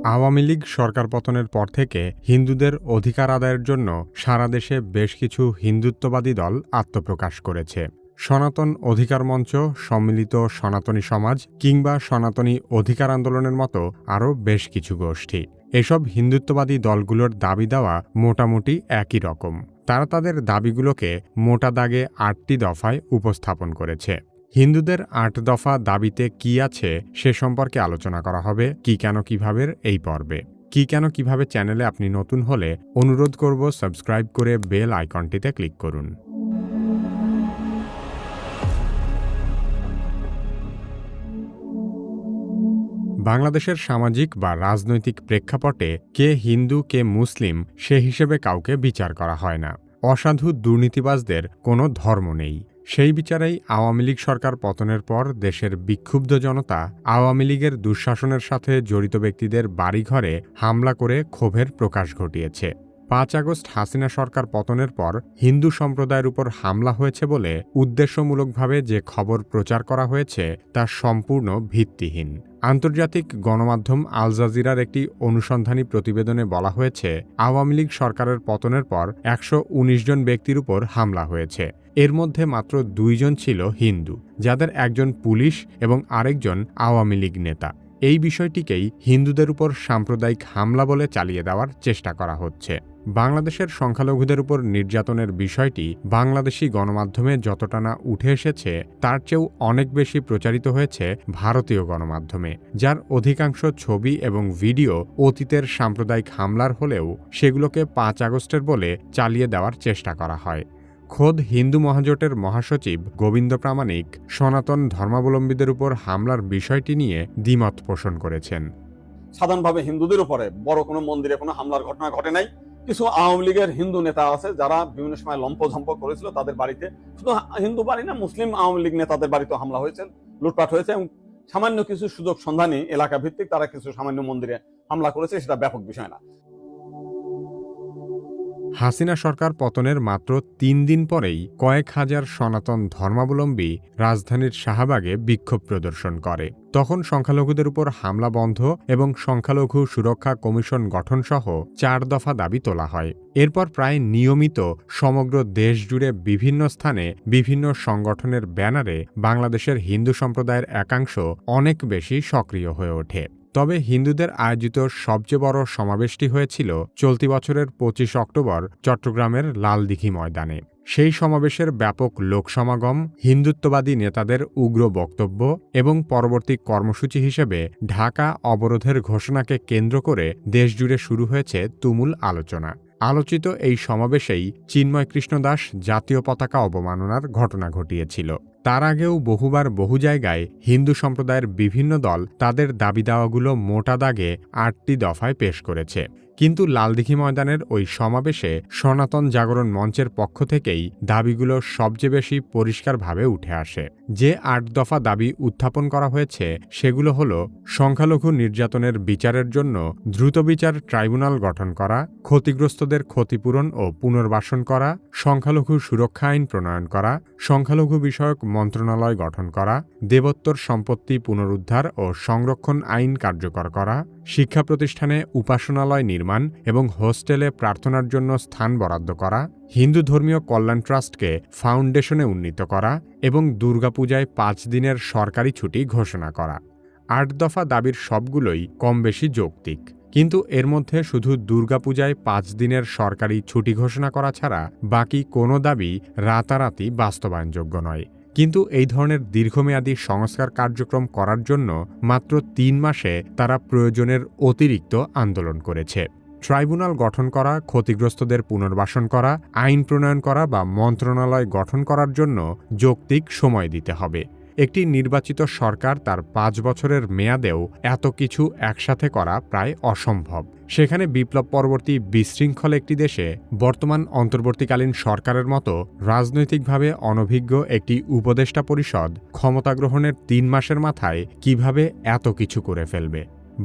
আওয়ামী লীগ সরকার পতনের পর থেকে হিন্দুদের অধিকার আদায়ের জন্য সারা দেশে বেশ কিছু হিন্দুত্ববাদী দল আত্মপ্রকাশ করেছে। সনাতন অধিকার মঞ্চ, সম্মিলিত সনাতনী সমাজ কিংবা সনাতনী অধিকার আন্দোলনের মতো আরও বেশ কিছু গোষ্ঠী। এসব হিন্দুত্ববাদী দলগুলোর দাবি দেওয়া মোটামুটি একই রকম। তারা তাদের দাবিগুলোকে মোটা দাগে ৮টি দফায় উপস্থাপন করেছে। হিন্দুদের ৮ দফা দাবিতে কি আছে সে সম্পর্কে আলোচনা করা হবে কি কেন কিভাবে এই পর্বে। কি কেন কিভাবে চ্যানেলে আপনি নতুন হলে অনুরোধ করব সাবস্ক্রাইব করে বেল আইকনটিতে ক্লিক করুন। বাংলাদেশের সামাজিক বা রাজনৈতিক প্রেক্ষাপটে কে হিন্দু কে মুসলিম সে হিসেবে কাউকে বিচার করা হয় না। অসাধু দুর্নীতিবাজদের কোনো ধর্ম নেই। সেই বিচারেই আওয়ামী লীগ সরকার পতনের পর দেশের বিক্ষুব্ধ জনতা আওয়ামী লীগের দুঃশাসনের সাথে জড়িত ব্যক্তিদের বাড়িঘরে হামলা করে ক্ষোভের প্রকাশ ঘটিয়েছে। ৫ আগস্ট হাসিনা সরকার পতনের পর হিন্দু সম্প্রদায়ের উপর হামলা হয়েছে বলে উদ্দেশ্যমূলকভাবে যে খবর প্রচার করা হয়েছে তা সম্পূর্ণ ভিত্তিহীন। আন্তর্জাতিক গণমাধ্যম আল জাজিরার একটি অনুসন্ধানী প্রতিবেদনে বলা হয়েছে, আওয়ামী লীগ সরকারের পতনের পর ১১৯ জন ব্যক্তির উপর হামলা হয়েছে। এর মধ্যে মাত্র ২ জন ছিল হিন্দু, যাদের একজন পুলিশ এবং আরেকজন আওয়ামী লীগ নেতা। এই বিষয়টিকেই হিন্দুদের উপর সাম্প্রদায়িক হামলা বলে চালিয়ে দেওয়ার চেষ্টা করা হচ্ছে। বাংলাদেশের সংখ্যালঘুদের উপর নির্যাতনের বিষয়টি বাংলাদেশি গণমাধ্যমে যতটা না উঠে এসেছে তার চেয়েও অনেক বেশি প্রচারিত হয়েছে ভারতীয় গণমাধ্যমে, যার অধিকাংশ ছবি এবং ভিডিও অতীতের সাম্প্রদায়িক হামলার হলেও সেগুলোকে ৫ আগস্টের বলে চালিয়ে দেওয়ার চেষ্টা করা হয়। খোদ হিন্দু মহাজোটের মহাসচিব গোবিন্দ প্রামাণিক সনাতন ধর্মাবলম্বীদের উপর হামলার বিষয়টি নিয়ে দ্বিমত পোষণ করেছেন। সাধারণভাবে হিন্দুদের উপরে বড় কোনো মন্দিরে কোনো হামলার ঘটনা ঘটে নাই। কিছু আওয়ামী লীগের হিন্দু নেতা আছে যারা বিভিন্ন সময় লম্পঝম্প করেছিল, তাদের বাড়িতে, শুধু হিন্দু বাড়ি না, মুসলিম আওয়ামী লীগ নেতাদের বাড়িতে হামলা হয়েছে, লুটপাট হয়েছে, এবং সামান্য কিছু সুযোগ সন্ধানী এলাকা ভিত্তিক তারা কিছু সামান্য মন্দিরে হামলা করেছে, সেটা ব্যাপক বিষয় না। হাসিনা সরকার পতনের মাত্র ৩ দিন পরেই কয়েক হাজার সনাতন ধর্মাবলম্বী রাজধানীর শাহবাগে বিক্ষোভ প্রদর্শন করে। তখন সংখ্যালঘুদের উপর হামলা বন্ধ এবং সংখ্যালঘু সুরক্ষা কমিশন গঠনসহ ৪ দফা দাবি তোলা হয়। এরপর প্রায় নিয়মিত সমগ্র দেশ জুড়ে বিভিন্ন স্থানে বিভিন্ন সংগঠনের ব্যানারে বাংলাদেশের হিন্দু সম্প্রদায়ের একাংশ অনেক বেশি সক্রিয় হয়ে ওঠে। তবে হিন্দুদের আয়োজিত সবচেয়ে বড় সমাবেশটি হয়েছিল চলতি বছরের ২৫ অক্টোবর চট্টগ্রামের লালদিঘি ময়দানে। সেই সমাবেশের ব্যাপক লোকসমাগম, হিন্দুত্ববাদী নেতাদের উগ্র বক্তব্য এবং পরবর্তী কর্মসূচি হিসেবে ঢাকা অবরোধের ঘোষণাকে কেন্দ্র করে দেশজুড়ে শুরু হয়েছে তুমুল আলোচনা। আলোচিত এই সমাবেশেই চিন্ময় কৃষ্ণ দাস জাতীয় পতাকা অবমাননার ঘটনা ঘটিয়েছিল। তার আগেও বহুবার বহু জায়গায় হিন্দু সম্প্রদায়ের বিভিন্ন দল তাদের দাবি দাওয়াগুলো মোটা দাগে ৮টি দফায় পেশ করেছে। কিন্তু লালদিঘি ময়দানের ওই সমাবেশে সনাতন জাগরণ মঞ্চের পক্ষ থেকেই দাবিগুলো সবচেয়ে বেশি পরিষ্কারভাবে উঠে আসে। যে ৮ দফা দাবি উত্থাপন করা হয়েছে সেগুলো হলো: সংখ্যালঘু নির্যাতনের বিচারের জন্য দ্রুত বিচার ট্রাইব্যুনাল গঠন করা, ক্ষতিগ্রস্তদের ক্ষতিপূরণ ও পুনর্বাসন করা, সংখ্যালঘু সুরক্ষা আইন প্রণয়ন করা, সংখ্যালঘু বিষয়ক মন্ত্রণালয় গঠন করা, দেবোত্তর সম্পত্তি পুনরুদ্ধার ও সংরক্ষণ আইন কার্যকর করা, শিক্ষা প্রতিষ্ঠানে উপাসনালয় নির্মাণ এবং হোস্টেলে প্রার্থনার জন্য স্থান বরাদ্দ করা, হিন্দু ধর্মীয় কল্যাণ ট্রাস্টকে ফাউন্ডেশনে উন্নীত করা এবং দুর্গাপূজায় ৫ দিনের সরকারি ছুটি ঘোষণা করা। ৮ দফা দাবির সবগুলোই কম বেশি যৌক্তিক, কিন্তু এর মধ্যে শুধু দুর্গাপূজায় ৫ দিনের সরকারি ছুটি ঘোষণা করা ছাড়া বাকি কোনো দাবি রাতারাতি বাস্তবায়নযোগ্য নয়। কিন্তু এই ধরনের দীর্ঘমেয়াদী সংস্কার কার্যক্রম করার জন্য মাত্র ৩ মাসে তারা প্রয়োজনের অতিরিক্ত আন্দোলন করেছে। ট্রাইব্যুনাল গঠন করা, ক্ষতিগ্রস্তদের পুনর্বাসন করা, আইন প্রণয়ন করা বা মন্ত্রণালয় গঠন করার জন্য যৌক্তিক সময় দিতে হবে। একটি নির্বাচিত সরকার তার ৫ বছরের মেয়াদেও এত কিছু একসাথে করা প্রায় অসম্ভব। সেখানে বিপ্লব পরবর্তী বিশৃঙ্খল একটি দেশে বর্তমান অন্তর্বর্তীকালীন সরকারের মতো রাজনৈতিকভাবে অনভিজ্ঞ একটি উপদেষ্টা পরিষদ ক্ষমতা গ্রহণের ৩ মাসের মাথায় কিভাবে এত কিছু করে ফেলবে?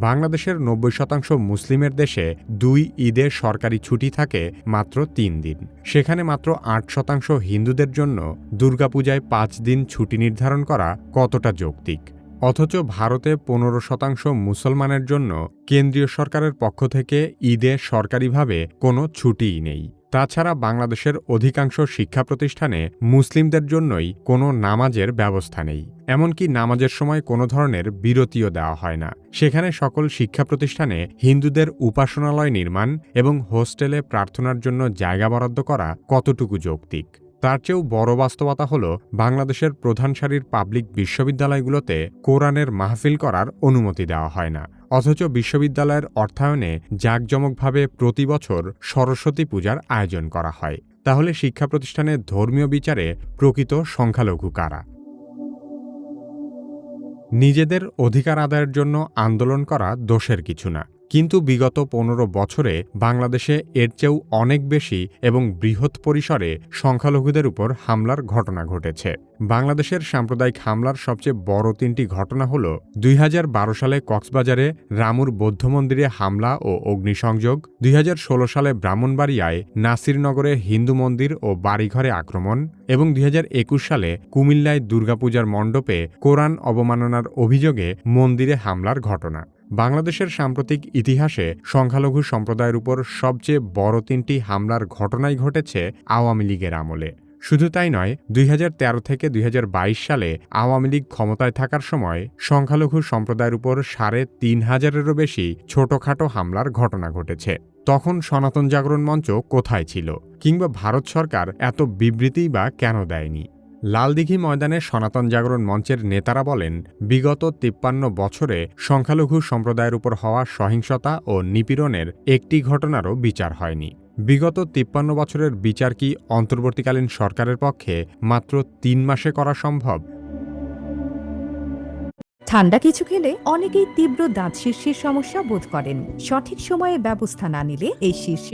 বাংলাদেশের ৯০% মুসলিমের দেশে ২ ঈদে সরকারি ছুটি থাকে মাত্র ৩ দিন। সেখানে মাত্র ৮% হিন্দুদের জন্য দুর্গাপূজায় ৫ দিন ছুটি নির্ধারণ করা কতটা যৌক্তিক? অথচ ভারতে 15% মুসলমানের জন্য কেন্দ্রীয় সরকারের পক্ষ থেকে ঈদে সরকারিভাবে কোনো ছুটিই নেই। তাছাড়া বাংলাদেশের অধিকাংশ শিক্ষা প্রতিষ্ঠানে মুসলিমদের জন্যই কোনো নামাজের ব্যবস্থা নেই। এমনকি নামাজের সময় কোনো ধরনের বিরতিও দেওয়া হয় না। সেখানে সকল শিক্ষা প্রতিষ্ঠানে হিন্দুদের উপাসনালয় নির্মাণ এবং হোস্টেলে প্রার্থনার জন্য জায়গা বরাদ্দ করা কতটুকু যৌক্তিক? তার চেয়েও বড় বাস্তবতা হল বাংলাদেশের প্রধান সারির পাবলিক বিশ্ববিদ্যালয়গুলোতে কোরআনের মাহফিল করার অনুমতি দেওয়া হয় না। অথচ বিশ্ববিদ্যালয়ের অর্থায়নে জাঁকজমকভাবে প্রতি বছর সরস্বতী পূজার আয়োজন করা হয়। তাহলে শিক্ষা প্রতিষ্ঠানে ধর্মীয় বিচারে প্রকৃত সংখ্যালঘু কারা? নিজেদের অধিকার আদায়ের জন্য আন্দোলন করা দোষের কিছু না, কিন্তু বিগত 15 বছরে বাংলাদেশে এর চেয়েও অনেক বেশি এবং বৃহৎ পরিসরে সংখ্যালঘুদের উপর হামলার ঘটনা ঘটেছে। বাংলাদেশের সাম্প্রদায়িক হামলার সবচেয়ে বড় 3টি ঘটনা হল 2012 সালে কক্সবাজারে রামুর বৌদ্ধ মন্দিরে হামলা ও অগ্নিসংযোগ, 2016 সালে ব্রাহ্মণবাড়িয়ায় নাসিরনগরে হিন্দু মন্দির ও বাড়িঘরে আক্রমণ এবং 2021 সালে কুমিল্লায় দুর্গাপূজার মণ্ডপে কোরআন অবমাননার অভিযোগে মন্দিরে হামলার ঘটনা। বাংলাদেশের সাম্প্রতিক ইতিহাসে সংখ্যালঘু সম্প্রদায়ের উপর সবচেয়ে বড় 3টি হামলার ঘটনাই ঘটেছে আওয়ামী লীগের আমলে। শুধু তাই নয়, 2013 থেকে 2022 সালে আওয়ামী লীগ ক্ষমতায় থাকার সময় সংখ্যালঘু সম্প্রদায়ের উপর 3,500-এরও বেশি ছোটখাটো হামলার ঘটনা ঘটেছে। তখন সনাতন জাগরণ মঞ্চ কোথায় ছিল? কিংবা ভারত সরকার এত বিবৃতিই বা কেন দেয়নি? লালদিঘি ময়দানে সনাতন জাগরণ মঞ্চের নেতারা বলেন, বিগত 53 বছরে সংখ্যালঘু সম্প্রদায়ের উপর হওয়া সহিংসতা ও নিপীড়নের একটি ঘটনারও বিচার হয়নি। বিগত 53 বছরের বিচার কি অন্তর্বর্তীকালীন সরকারের পক্ষে মাত্র 3 মাসে করা সম্ভব? ঠান্ডা কিছু খেলে অনেকেই তীব্র দাঁত শিরশির সমস্যা বোধ করেন। সঠিক সময়ে ব্যবস্থা না নিলে এই শিরশির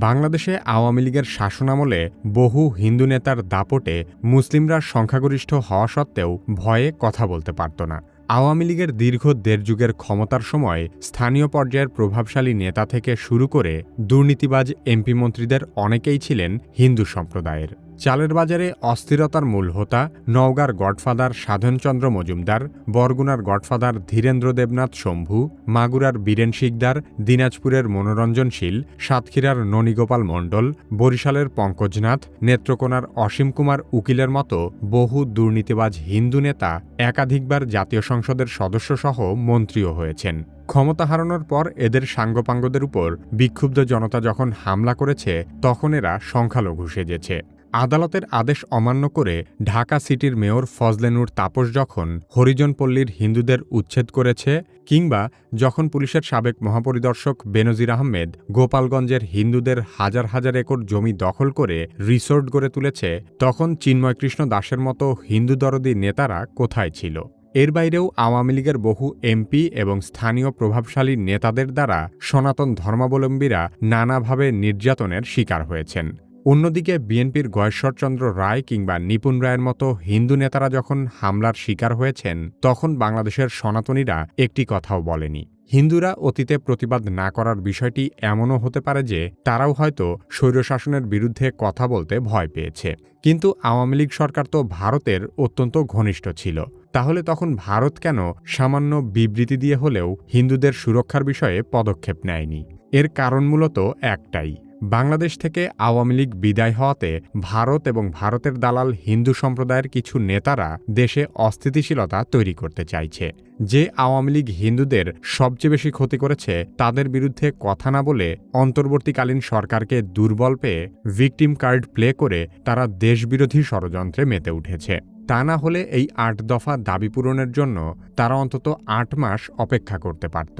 বাংলাদেশে আওয়ামী লীগের শাসনামলে বহু হিন্দু নেতার দাপটে মুসলিমরা সংখ্যাগরিষ্ঠ হওয়া সত্ত্বেও ভয়ে কথা বলতে পারত না। আওয়ামী লীগের দীর্ঘ 1.5 যুগের ক্ষমতার সময় স্থানীয় পর্যায়ের প্রভাবশালী নেতা থেকে শুরু করে দুর্নীতিবাজ এমপি মন্ত্রীদের অনেকেই ছিলেন হিন্দু সম্প্রদায়ের। চালের বাজারে অস্থিরতার মূল হোতা নওগাঁর গডফাদার সাধনচন্দ্র মজুমদার, বরগুনার গডফাদার ধীরেন্দ্র দেবনাথ শম্ভু, মাগুরার বীরেন শিকদার, দিনাজপুরের মনোরঞ্জনশীল, সাতক্ষীরার ননীগোপাল মণ্ডল, বরিশালের পঙ্কজনাথ, নেত্রকোনার অসীম কুমার উকিলের মতো বহু দুর্নীতিবাজ হিন্দু নেতা একাধিকবার জাতীয় সংসদের সদস্যসহ মন্ত্রীও হয়েছেন। ক্ষমতা হারানোর পর এদের সাঙ্গপাঙ্গদের উপর বিক্ষুব্ধ জনতা যখন হামলা করেছে, তখন এরা সংখ্যালঘু সেজেছে। আদালতের আদেশ অমান্য করে ঢাকা সিটির মেয়র ফজলে নূর তাপস যখন হরিজনপল্লীর হিন্দুদের উচ্ছেদ করেছে, কিংবা যখন পুলিশের সাবেক মহাপরিদর্শক বেনজির আহমেদ গোপালগঞ্জের হিন্দুদের হাজার হাজার একর জমি দখল করে রিসোর্ট গড়ে তুলেছে, তখন চিন্ময় কৃষ্ণ দাসের মতো হিন্দু দরদি নেতারা কোথায় ছিল? এর বাইরেও আওয়ামী লীগের বহু এমপি এবং স্থানীয় প্রভাবশালী নেতাদের দ্বারা সনাতন ধর্মাবলম্বীরা নানাভাবে নির্যাতনের শিকার হয়েছেন। অন্যদিকে বিএনপির গয়েশ্বরচন্দ্র রায় কিংবা নিপুণ রায়ের মতো হিন্দু নেতারা যখন হামলার শিকার হয়েছেন, তখন বাংলাদেশের সনাতনীরা একটি কথাও বলেনি। হিন্দুরা অতীতে প্রতিবাদ না করার বিষয়টি এমনও হতে পারে যে তারাও হয়তো স্বৈরশাসনের বিরুদ্ধে কথা বলতে ভয় পেয়েছে। কিন্তু আওয়ামী লীগ সরকার তো ভারতের অত্যন্ত ঘনিষ্ঠ ছিল। তাহলে তখন ভারত কেন সামান্য বিবৃতি দিয়ে হলেও হিন্দুদের সুরক্ষার বিষয়ে পদক্ষেপ নেয়নি? এর কারণ মূলত একটাই, বাংলাদেশ থেকে আওয়ামী লীগ বিদায় হওয়াতে ভারত এবং ভারতের দালাল হিন্দু সম্প্রদায়ের কিছু নেতারা দেশে অস্থিতিশীলতা তৈরি করতে চাইছে। যে আওয়ামী লীগ হিন্দুদের সবচেয়ে বেশি ক্ষতি করেছে, তাদের বিরুদ্ধে কথা না বলে অন্তর্বর্তীকালীন সরকারকে দুর্বল পেয়ে ভিকটিম কার্ড প্লে করে তারা দেশবিরোধী ষড়যন্ত্রে মেতে উঠেছে। তা না হলে এই 8 দফা দাবি পূরণের জন্য তারা অন্তত 8 মাস অপেক্ষা করতে পারত।